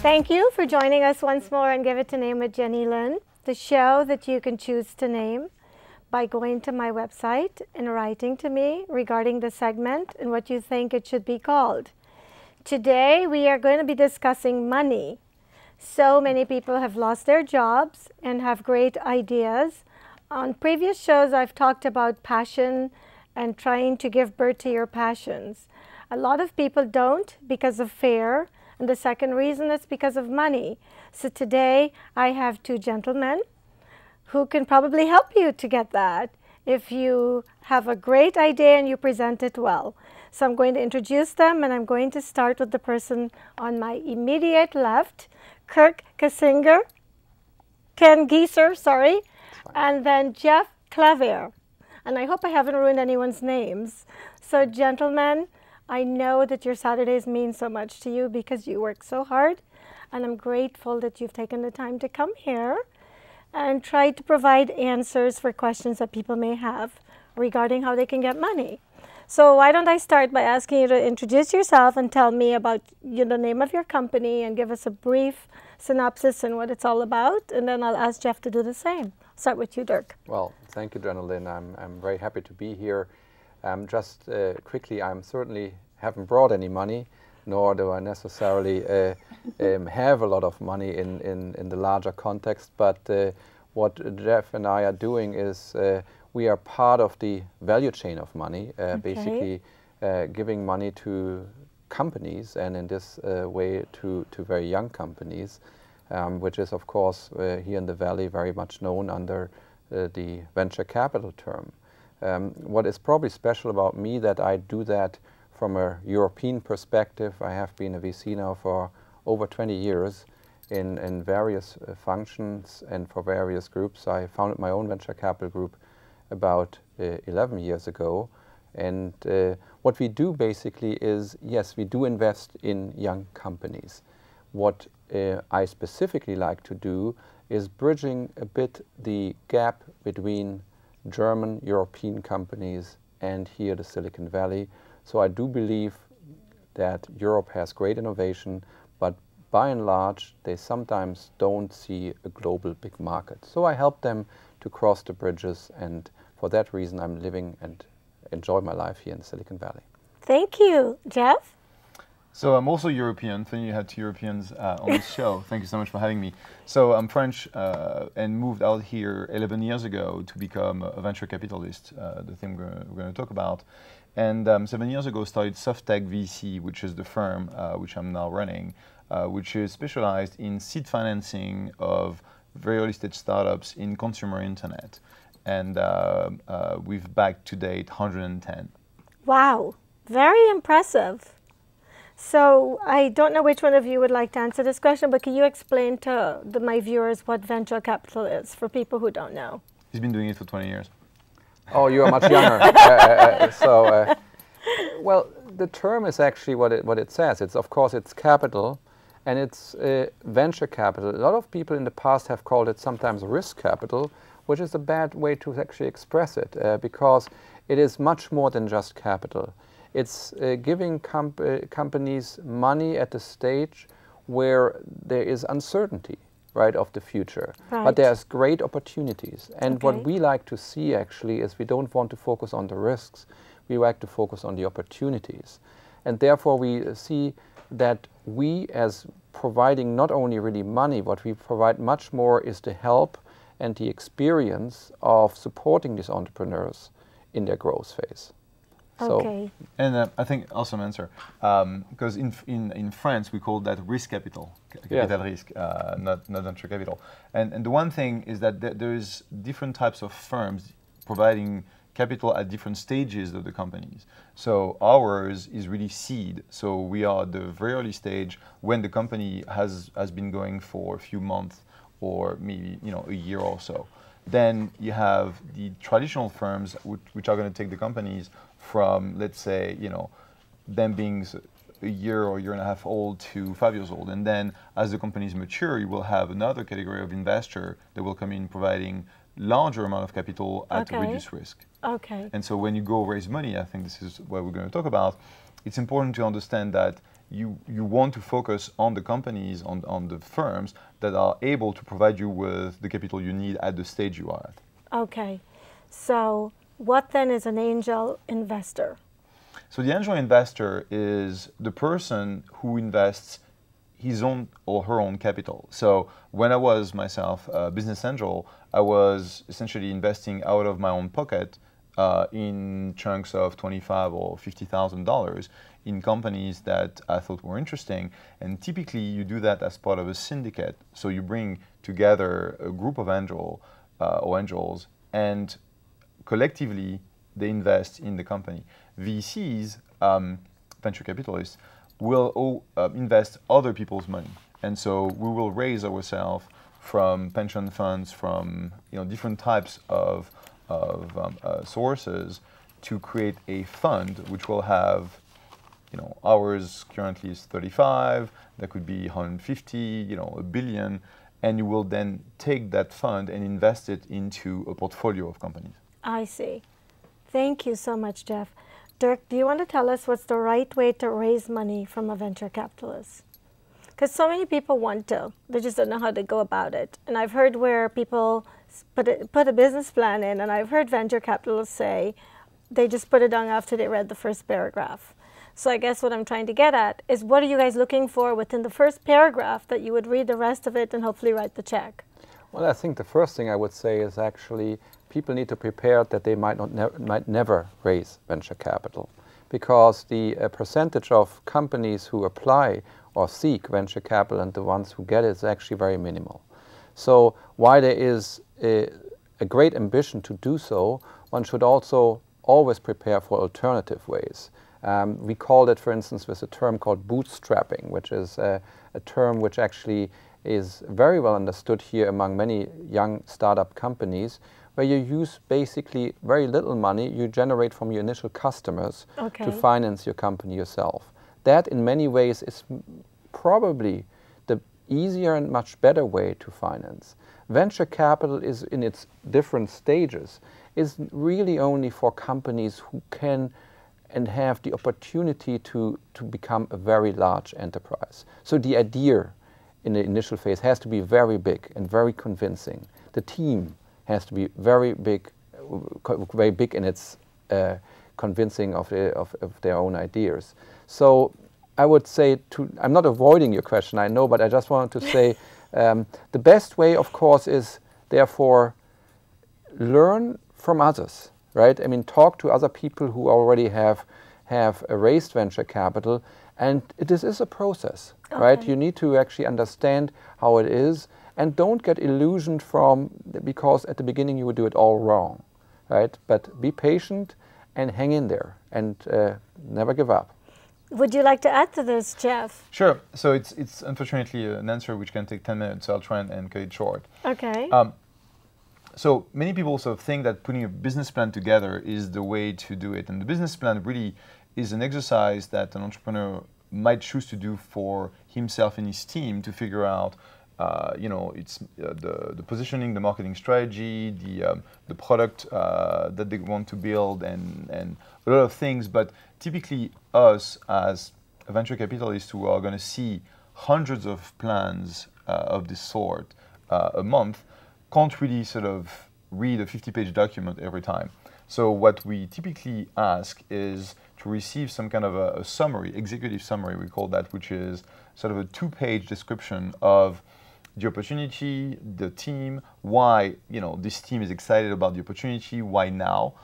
Thank you for joining us once more on Give It a Name with Jennylyn, the show that you can choose to name by going to my website and writing to me regarding the segment and what you think it should be called. Today we are going to be discussing money. So many people have lost their jobs and have great ideas. On previous shows I've talked about passion and trying to give birth to your passions. A lot of people don't because of fear. And the second reason is because of money. So today I have two gentlemen who can probably help you to get that if you have a great idea and you present it well. So I'm going to introduce them, and I'm going to start with the person on my immediate left, Kanngiesser, and then Jeff Clavier. And I hope I haven't ruined anyone's names. So gentlemen, I know that your Saturdays mean so much to you because you work so hard, and I'm grateful that you've taken the time to come here and try to provide answers for questions that people may have regarding how they can get money. So why don't I start by asking you to introduce yourself and tell me about the name of your company and give us a brief synopsis and what it's all about, and then I'll ask Jeff to do the same. Start with you, Dirk. Well, thank you, Jennylyn. I'm very happy to be here. Just quickly, I certainly haven't brought any money, nor do I necessarily have a lot of money in the larger context. But what Jeff and I are doing is we are part of the value chain of money, basically giving money to companies, and in this way to very young companies, which is, of course, here in the Valley very much known under the venture capital term. What is probably special about me that I do that from a European perspective. I have been a VC now for over 20 years in various functions and for various groups. I founded my own venture capital group about 11 years ago. And what we do basically is, yes, we do invest in young companies. What I specifically like to do is bridging a bit the gap between German, European companies and here the Silicon Valley. So I do believe that Europe has great innovation, but by and large they sometimes don't see a global big market. So I help them to cross the bridges, and for that reason I'm living and enjoy my life here in Silicon Valley. Thank you. Jeff? So I'm also European. Funny you had two Europeans on this show. Thank you so much for having me. So I'm French and moved out here 11 years ago to become a venture capitalist, the thing we're going to talk about. And 7 years ago started SoftTech VC, which is the firm which I'm now running, which is specialized in seed financing of very early stage startups in consumer internet. And we've backed to date 110. Wow, very impressive. So I don't know which one of you would like to answer this question, but can you explain to my viewers what venture capital is for people who don't know? He's been doing it for 20 years. Oh, you are much younger. Well, the term is actually what it says. It's, of course, it's capital, and it's venture capital. A lot of people in the past have called it sometimes risk capital, which is a bad way to actually express it, because it is much more than just capital. It's giving companies money at the stage where there is uncertainty, right, of the future. Right. But there's great opportunities. And Okay. what we like to see actually is we don't want to focus on the risks. We like to focus on the opportunities. And therefore we see that we, as providing not only really money, what we provide much more is the help and the experience of supporting these entrepreneurs in their growth phase. Okay. And I think awesome answer, because in France we call that risk capital, capital risk, not venture capital. And the one thing is that there's different types of firms providing capital at different stages of the companies. So ours is really seed. So we are at the very early stage when the company has been going for a few months or maybe a year or so. Then you have the traditional firms which are going to take the companies from, let's say, them being a year or year and a half old to 5 years old. And then as the companies mature, you will have another category of investor that will come in providing larger amount of capital at reduced risk. Okay. And so when you go raise money, I think this is what we're going to talk about, it's important to understand that you want to focus on the companies, on the firms that are able to provide you with the capital you need at the stage you are at. Okay. So what then is an angel investor? So the angel investor is the person who invests his own or her own capital. So when I was myself a business angel, I was essentially investing out of my own pocket in chunks of $25,000 or $50,000 in companies that I thought were interesting. And typically you do that as part of a syndicate. So you bring together a group of angels, and collectively they invest in the company. VCs, venture capitalists, will invest other people's money. And so we will raise ourselves from pension funds, from different types of sources to create a fund which will have, ours currently is 35, that could be 150, a billion, and you will then take that fund and invest it into a portfolio of companies. I see. Thank you so much, Jeff. Dirk, do you want to tell us what's the right way to raise money from a venture capitalist? Because so many people want to, they just don't know how to go about it. And I've heard where people put a business plan in, and I've heard venture capitalists say they just put it down after they read the first paragraph. So I guess what I'm trying to get at is, what are you guys looking for within the first paragraph that you would read the rest of it and hopefully write the check? Well, I think the first thing I would say is actually people need to prepare that they might never raise venture capital, because the percentage of companies who apply or seek venture capital and the ones who get it is actually very minimal. So while there is a great ambition to do so, one should also always prepare for alternative ways. We call it, for instance, with a term called bootstrapping, which is a term which actually is very well understood here among many young startup companies, where you use basically very little money you generate from your initial customers to finance your company yourself. That in many ways is probably the easier and much better way to finance. Venture capital is in its different stages, is really only for companies who can and have the opportunity to become a very large enterprise. So the idea in the initial phase has to be very big and very convincing. The team has to be very big in its convincing of their own ideas. So I would say, I'm not avoiding your question, I know, but I just wanted to say the best way, of course, is therefore learn from others, right? I mean, talk to other people who already have raised venture capital, and this is a process, right? You need to actually understand how it is, and don't get illusioned because at the beginning you would do it all wrong, right? But be patient and hang in there and never give up. Would you like to add to this, Jeff? Sure. So it's unfortunately an answer which can take 10 minutes, so I'll try and cut it short. Okay. So many people sort of think that putting a business plan together is the way to do it. And the business plan really is an exercise that an entrepreneur might choose to do for himself and his team to figure out it's the positioning, the marketing strategy, the product that they want to build, and a lot of things. But typically us as a venture capitalist who are going to see hundreds of plans of this sort a month can't really sort of read a 50-page document every time. So what we typically ask is to receive some kind of a summary, executive summary we call that, which is sort of a 2-page description of the opportunity, the team, why this team is excited about the opportunity, why now,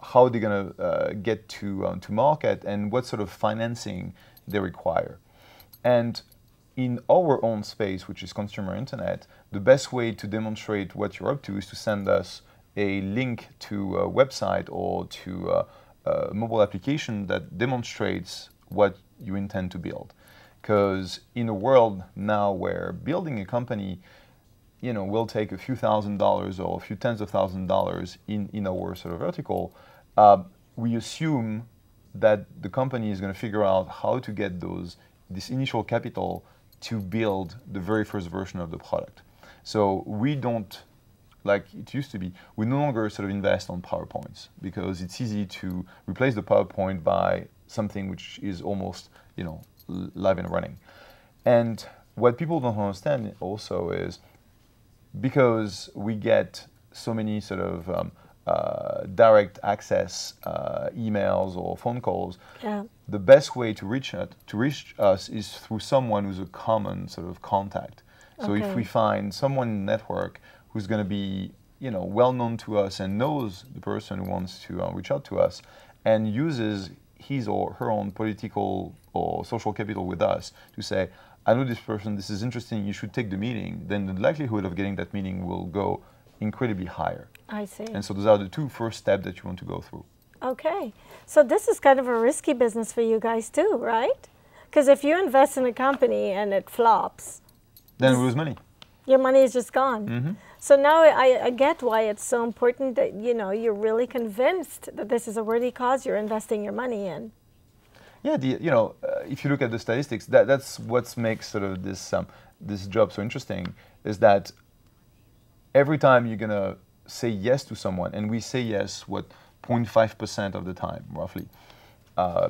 how they're going to get to market, and what sort of financing they require. And in our own space, which is consumer internet, the best way to demonstrate what you're up to is to send us a link to a website or to a mobile application that demonstrates what you intend to build. Because in a world now where building a company, will take a few $1,000s or a few tens of $1,000s in our sort of vertical, we assume that the company is going to figure out how to get this initial capital to build the very first version of the product. So we don't, like it used to be, we no longer sort of invest on PowerPoints, because it's easy to replace the PowerPoint by something which is almost, live and running. And what people don't understand also is because we get so many sort of direct access emails or phone calls, the best way to reach us is through someone who's a common sort of contact. So if we find someone in the network who's going to be, you know, well known to us and knows the person who wants to reach out to us and uses his or her own political or social capital with us to say, I know this person, this is interesting, you should take the meeting, then the likelihood of getting that meeting will go incredibly higher. I see. And so those are the two first steps that you want to go through. Okay. So this is kind of a risky business for you guys too, right? Because if you invest in a company and it flops, then we lose money. Your money is just gone. Mm-hmm. So now I get why it's so important that, you know, you're really convinced that this is a worthy cause you're investing your money in. Yeah, you know, if you look at the statistics, that's what makes sort of this job so interesting, is that every time you're gonna say yes to someone, and we say yes, 0.5% of the time, roughly,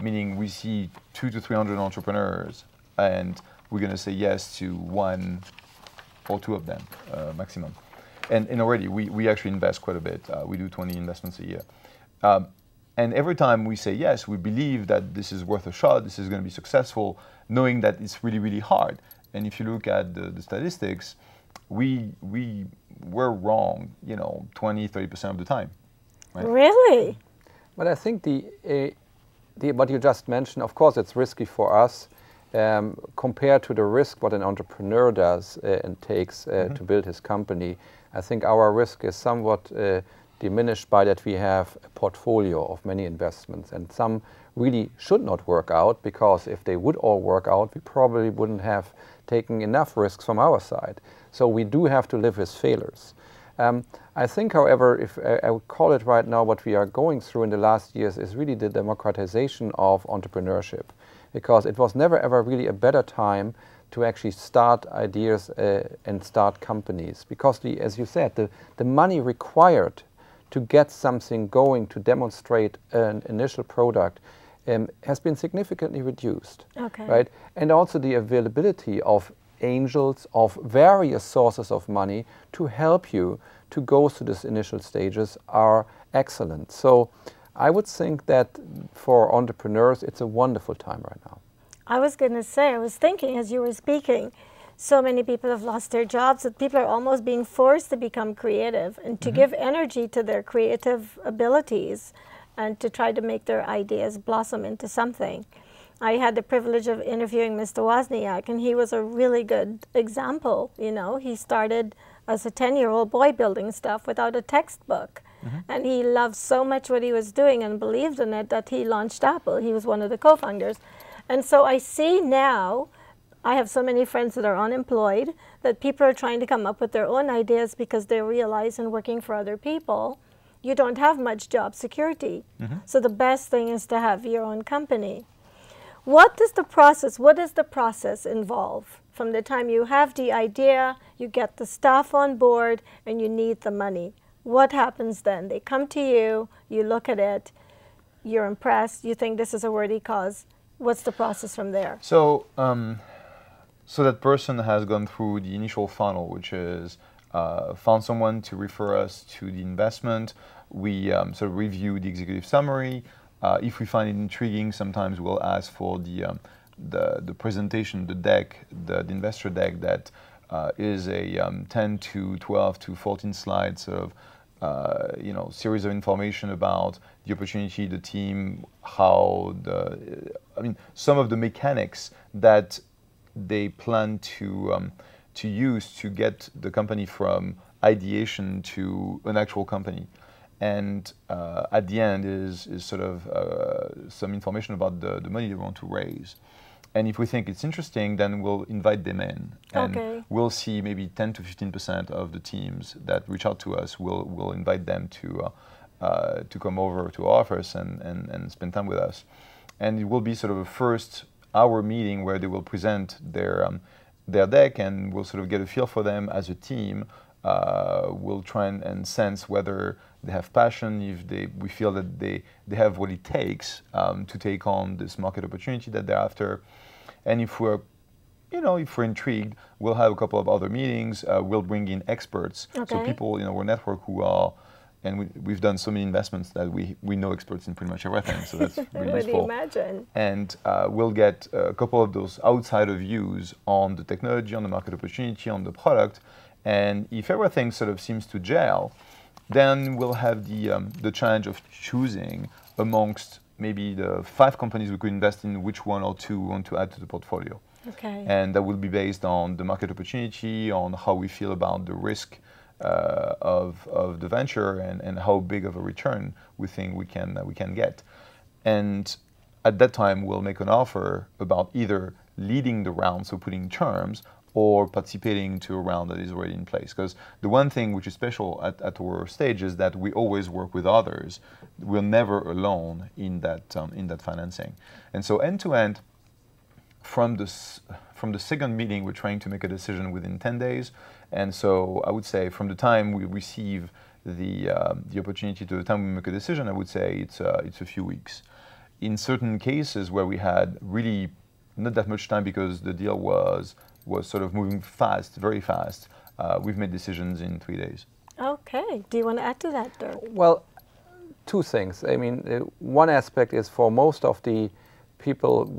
meaning we see 200 to 300 entrepreneurs, and we're gonna say yes to 1 or 2 of them, maximum. And already, we actually invest quite a bit. We do 20 investments a year. And every time we say yes, we believe that this is worth a shot, this is going to be successful, knowing that it's really, really hard. And if you look at the statistics, we're wrong, you know, 20, 30% of the time. Right? Really? But I think what you just mentioned, of course, it's risky for us compared to the risk what an entrepreneur does and takes to build his company. I think our risk is somewhat diminished by that we have a portfolio of many investments, and some really should not work out, because if they would all work out, we probably wouldn't have taken enough risks from our side. So we do have to live with failures. I think, however, if I would call it right now, what we are going through in the last years is really the democratization of entrepreneurship, because it was never ever really a better time to actually start ideas and start companies, because as you said, the money required to get something going, to demonstrate an initial product, has been significantly reduced. Okay. Right? And also the availability of angels, of various sources of money to help you to go through these initial stages are excellent. So I would think that for entrepreneurs, it's a wonderful time right now. I was going to say, I was thinking as you were speaking, so many people have lost their jobs that people are almost being forced to become creative and to give energy to their creative abilities and to try to make their ideas blossom into something. I had the privilege of interviewing Mr. Wozniak, and he was a really good example. You know, he started as a 10-year-old boy building stuff without a textbook. And he loved so much what he was doing and believed in it that he launched Apple. He was one of the co-founders. And so I see now, I have so many friends that are unemployed, that people are trying to come up with their own ideas because they realize in working for other people, you don't have much job security. So the best thing is to have your own company. What does the process involve? From the time you have the idea, you get the staff on board, and you need the money. What happens then? They come to you, you look at it, you're impressed, you think this is a worthy cause. What's the process from there? So, so that person has gone through the initial funnel, which is found someone to refer us to the investment. We sort of review the executive summary. If we find it intriguing, sometimes we'll ask for the presentation, the deck, the investor deck that is a 10 to 12 to 14 slides of series of information about the opportunity, the team, how some of the mechanics that they plan to use to get the company from ideation to an actual company. And at the end is sort of some information about the money they want to raise. And if we think it's interesting, then we'll invite them in. And we'll see maybe 10 to 15% of the teams that reach out to us, we'll invite them to come over to our office and spend time with us. And it will be sort of a first hour meeting where they will present their deck, and we'll sort of get a feel for them as a team. We'll try and sense whether they have passion, if we feel that they have what it takes to take on this market opportunity that they're after. And if we're if we're intrigued, we'll have a couple of other meetings. We'll bring in experts, so people in our network who are, and we've done so many investments that we know experts in pretty much everything. So that's really useful. Would you imagine? And we'll get a couple of those outsider views on the technology, on the market opportunity, on the product. And if everything sort of seems to gel, then we'll have the challenge of choosing amongst maybe the 5 companies we could invest in, which one or two we want to add to the portfolio. Okay. And that will be based on the market opportunity, on how we feel about the risk of the venture, and how big of a return we think we can get. And at that time, we'll make an offer about either leading the round, so putting terms, or participating to a round that is already in place. Because the one thing which is special at our stage is that we always work with others. We're never alone in that financing. And so end to end, from the second meeting, we're trying to make a decision within 10 days. And so I would say from the time we receive the opportunity to the time we make a decision, I would say it's a few weeks. In certain cases where we had really not that much time because the deal was sort of moving fast, very fast, we've made decisions in 3 days. Okay. Do you want to add to that, Dirk? Well, 2 things. I mean, one aspect is for most of the people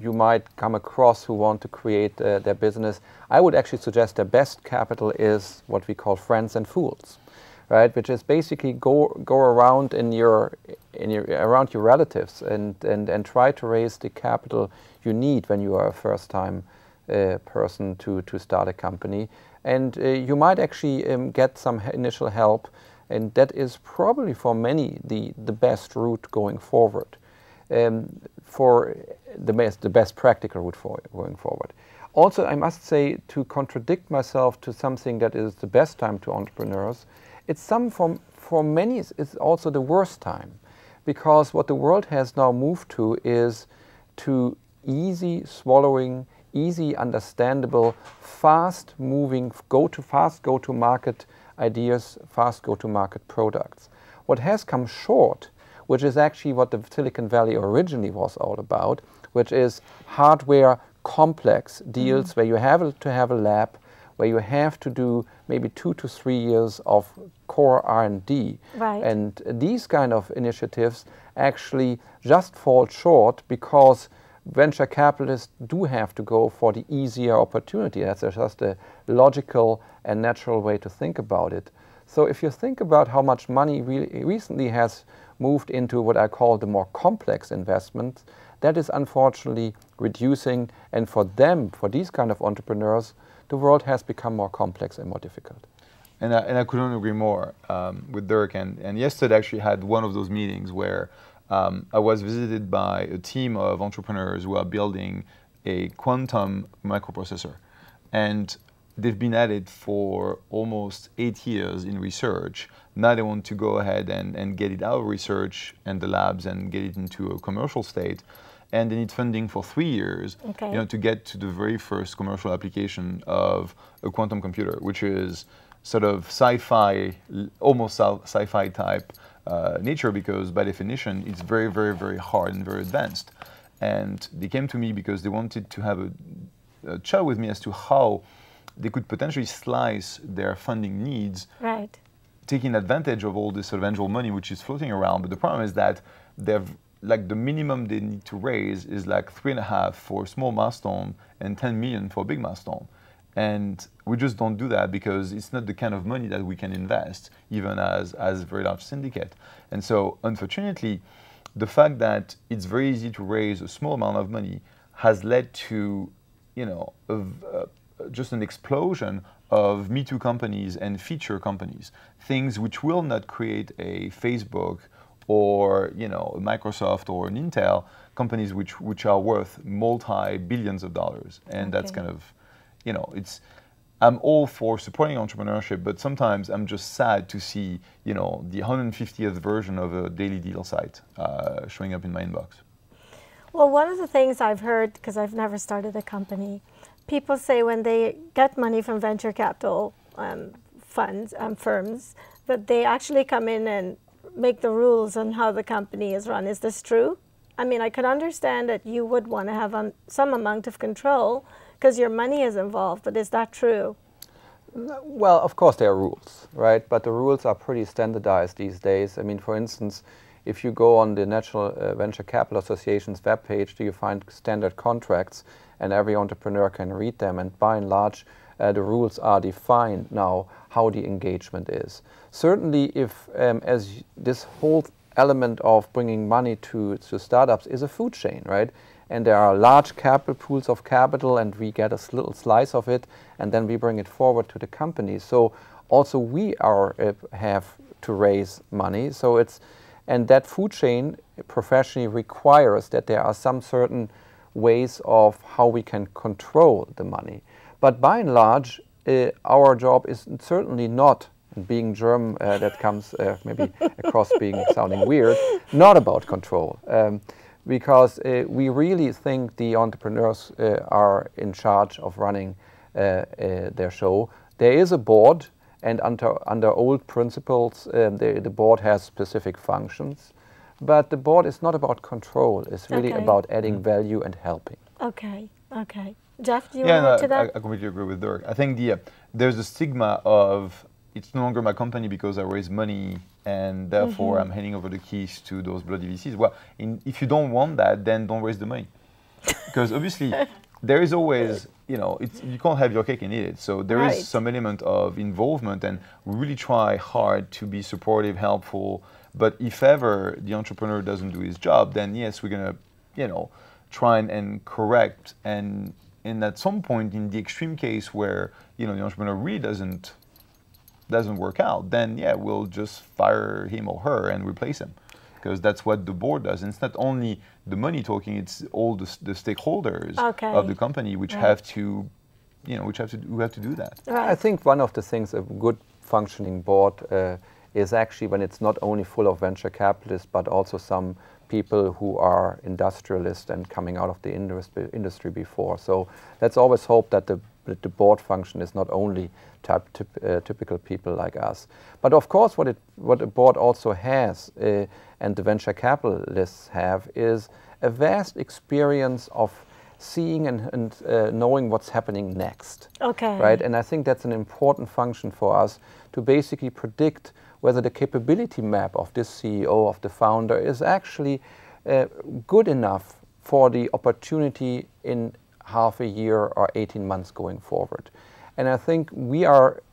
you might come across who want to create their business, I would actually suggest the best capital is what we call friends and fools, right? Which is basically go around around your relatives and try to raise the capital you need when you are a first-time person to start a company, and you might actually get some initial help, and that is probably for many the best route going forward. For the best practical route going forward. Also, I must say, to contradict myself to something that is the best time to entrepreneurs, for many it's also the worst time, because what the world has now moved to is to easy swallowing, easy understandable, fast moving, fast go to market ideas, fast go to market products. What has come short, which is actually what the Silicon Valley originally was all about, which is hardware complex deals where you have to have a lab, where you have to do maybe 2 to 3 years of core R&D. Right. And these kind of initiatives actually just fall short because venture capitalists do have to go for the easier opportunity. That's just a logical and natural way to think about it. So if you think about how much money recently has moved into what I call the more complex investments, that is unfortunately reducing, and for these kind of entrepreneurs, the world has become more complex and more difficult. And I couldn't agree more with Dirk. And yesterday actually had one of those meetings where I was visited by a team of entrepreneurs who are building a quantum microprocessor. And they've been at it for almost 8 years in research. Now they want to go ahead and get it out of research and the labs and get it into a commercial state. And they need funding for 3 years, to get to the very first commercial application of a quantum computer, which is sort of sci-fi, almost sci-fi type nature, because by definition, it's very, very, very hard and very advanced. And they came to me because they wanted to have a chat with me as to how they could potentially slice their funding needs, right, taking advantage of all this eventual money which is floating around. But the problem is that they've, like, the minimum they need to raise is like 3.5 for a small milestone and 10 million for a big milestone. And we just don't do that because it's not the kind of money that we can invest, even as a very large syndicate. And so, unfortunately, the fact that it's very easy to raise a small amount of money has led to, just an explosion of Me Too companies and feature companies, things which will not create a Facebook or a Microsoft or an Intel, companies which are worth multi-billions of dollars. And that's kind of, I'm all for supporting entrepreneurship, but sometimes I'm just sad to see, the 150th version of a daily deal site showing up in my inbox. Well, one of the things I've heard, because I've never started a company, people say when they get money from venture capital funds, firms, that they actually come in and make the rules on how the company is run. Is this true? I mean, I could understand that you would want to have some amount of control because your money is involved, but is that true? Well, of course there are rules, right? But the rules are pretty standardized these days. I mean, for instance, if you go on the National Venture Capital Association's webpage, you find standard contracts, and every entrepreneur can read them. And by and large, the rules are defined now how the engagement is. Certainly, if as this whole element of bringing money to startups is a food chain, right? And there are large capital pools of capital, and we get a little slice of it, and then we bring it forward to the company. So also we have to raise money. So and that food chain professionally requires that there are some certain ways of how we can control the money. But by and large, our job is certainly not, being German, that comes maybe across being sounding weird, not about control. Because we really think the entrepreneurs are in charge of running their show. There is a board, and under old principles, the board has specific functions. But the board is not about control. It's really about adding value and helping. Okay, okay. Jeff, do you want to add to that? I completely agree with Dirk. I think there's a stigma of it's no longer my company because I raise money and therefore I'm handing over the keys to those bloody VCs. Well, if you don't want that, then don't raise the money. Because obviously there is always, you can't have your cake and eat it. So there is some element of involvement, and we really try hard to be supportive, helpful. But if ever the entrepreneur doesn't do his job, then yes, we're going to, try and correct. And at some point, in the extreme case where, the entrepreneur really doesn't work out, then yeah, we'll just fire him or her and replace him, because that's what the board does. And it's not only the money talking; it's all the stakeholders of the company which have to, who have to do that. I think one of the things a good functioning board is actually when it's not only full of venture capitalists, but also some people who are industrialists and coming out of the industry before. So let's always hope that the board function is not only typical people like us. But of course what a board also has, and the venture capitalists have, is a vast experience of seeing and knowing what's happening next. Okay. Right? And I think that's an important function for us to basically predict whether the capability map of this CEO, of the founder, is actually good enough for the opportunity in half a year or 18 months going forward. And I think we are,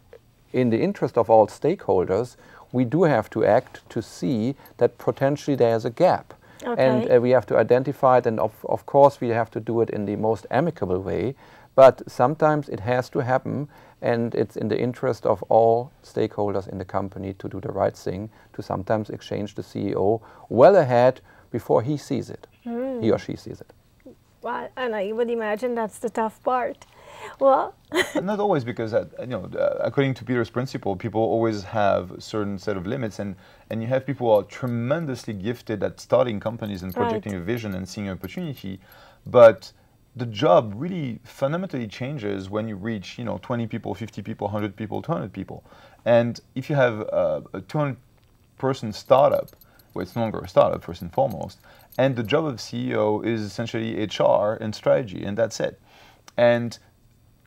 in the interest of all stakeholders, we do have to act to see that potentially there's a gap. Okay. And we have to identify it, and of course we have to do it in the most amicable way, but sometimes it has to happen, and it's in the interest of all stakeholders in the company to do the right thing, to sometimes exchange the CEO well ahead before he sees it, he or she sees it. Well, and I would imagine that's the tough part. Well, not always, because according to Peter's principle, people always have a certain set of limits, and you have people who are tremendously gifted at starting companies and projecting a vision and seeing an opportunity, but the job really fundamentally changes when you reach 20 people, 50 people, 100 people, 200 people. And if you have a 200-person startup, well, it's no longer a startup first and foremost, and the job of CEO is essentially HR and strategy, and that's it. And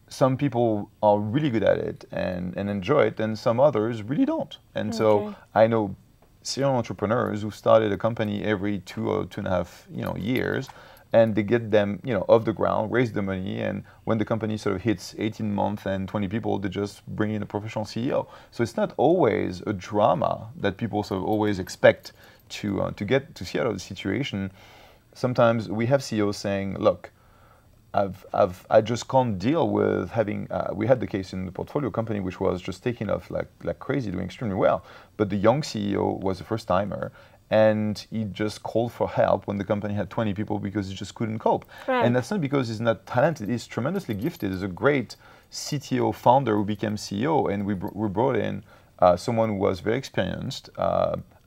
some people are really good at it and enjoy it, and some others really don't. And so I know serial entrepreneurs who started a company every 2 or 2.5 years, and they get them off the ground, raise the money, and when the company sort of hits 18 months and 20 people, they just bring in a professional CEO. So it's not always a drama that people sort of always expect to see out of the situation. Sometimes we have CEOs saying, look, I just can't deal with having, we had the case in the portfolio company which was just taking off like crazy, doing extremely well, but the young CEO was a first timer, and he just called for help when the company had 20 people because he just couldn't cope. Right. And that's not because he's not talented, he's tremendously gifted. He's a great CTO founder who became CEO, and we brought in someone who was very experienced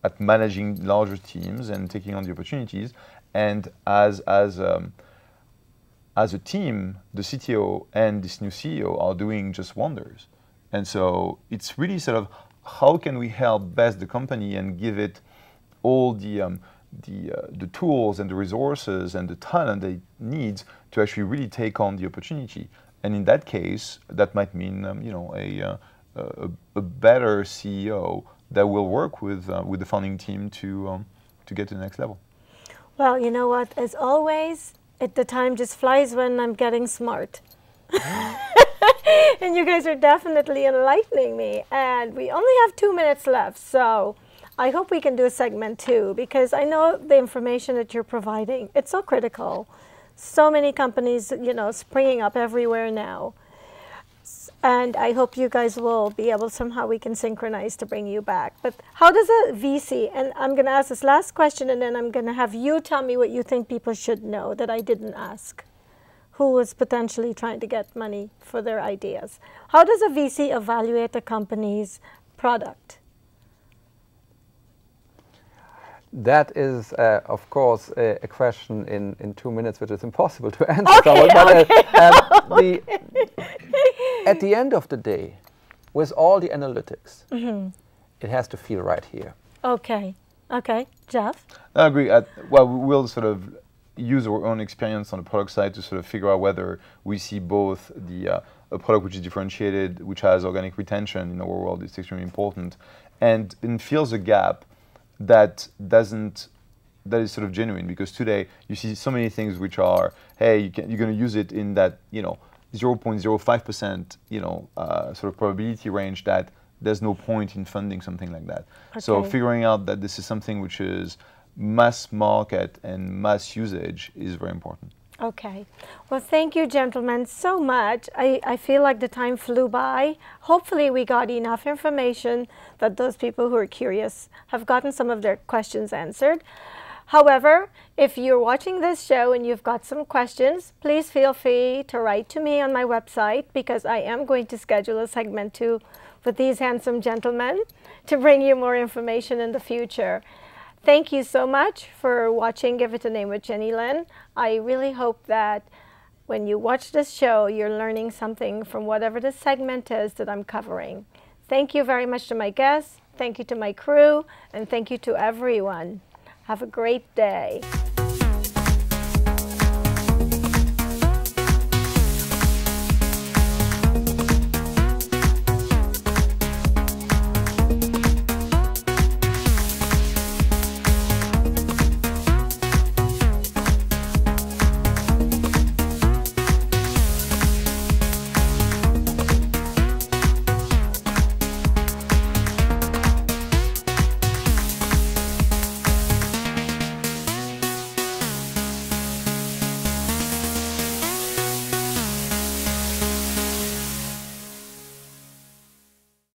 at managing larger teams and taking on the opportunities. And as a team, the CTO and this new CEO are doing just wonders. And so it's really sort of how can we help best the company and give it all the the tools and the resources and the talent they need to actually really take on the opportunity. And in that case, that might mean a better CEO that will work with the founding team to get to the next level. Well, you know what? As always, the time just flies when I'm getting smart. And you guys are definitely enlightening me. And we only have 2 minutes left, so I hope we can do a segment 2, because I know the information that you're providing, it's so critical. So many companies, you know, springing up everywhere now. And I hope you guys will be able, somehow we can synchronize to bring you back. But how does a VC, and I'm going to ask this last question, and then I'm going to have you tell me what you think people should know that I didn't ask, who was potentially trying to get money for their ideas. How does a VC evaluate a company's product? That is, of course, a question in 2 minutes, which is impossible to answer. Okay, but, at the end of the day, with all the analytics, it has to feel right here. Okay. Okay. Jeff? I agree. Well, we'll sort of use our own experience on the product side to sort of figure out whether we see both a product which is differentiated, which has organic retention in our world, it's extremely important, and fills a gap that is sort of genuine, because today you see so many things which are, hey, you're going to use it in that 0.05% sort of probability range, that there's no point in funding something like that. Okay. So figuring out that this is something which is mass market and mass usage is very important. Okay. Well, thank you, gentlemen, so much. I feel like the time flew by. Hopefully we got enough information that those people who are curious have gotten some of their questions answered. However, if you're watching this show and you've got some questions, please feel free to write to me on my website, because I am going to schedule a segment 2 with these handsome gentlemen to bring you more information in the future. Thank you so much for watching Give It a Name with Jennylyn. I really hope that when you watch this show, you're learning something from whatever the segment is that I'm covering. Thank you very much to my guests. Thank you to my crew. And thank you to everyone. Have a great day.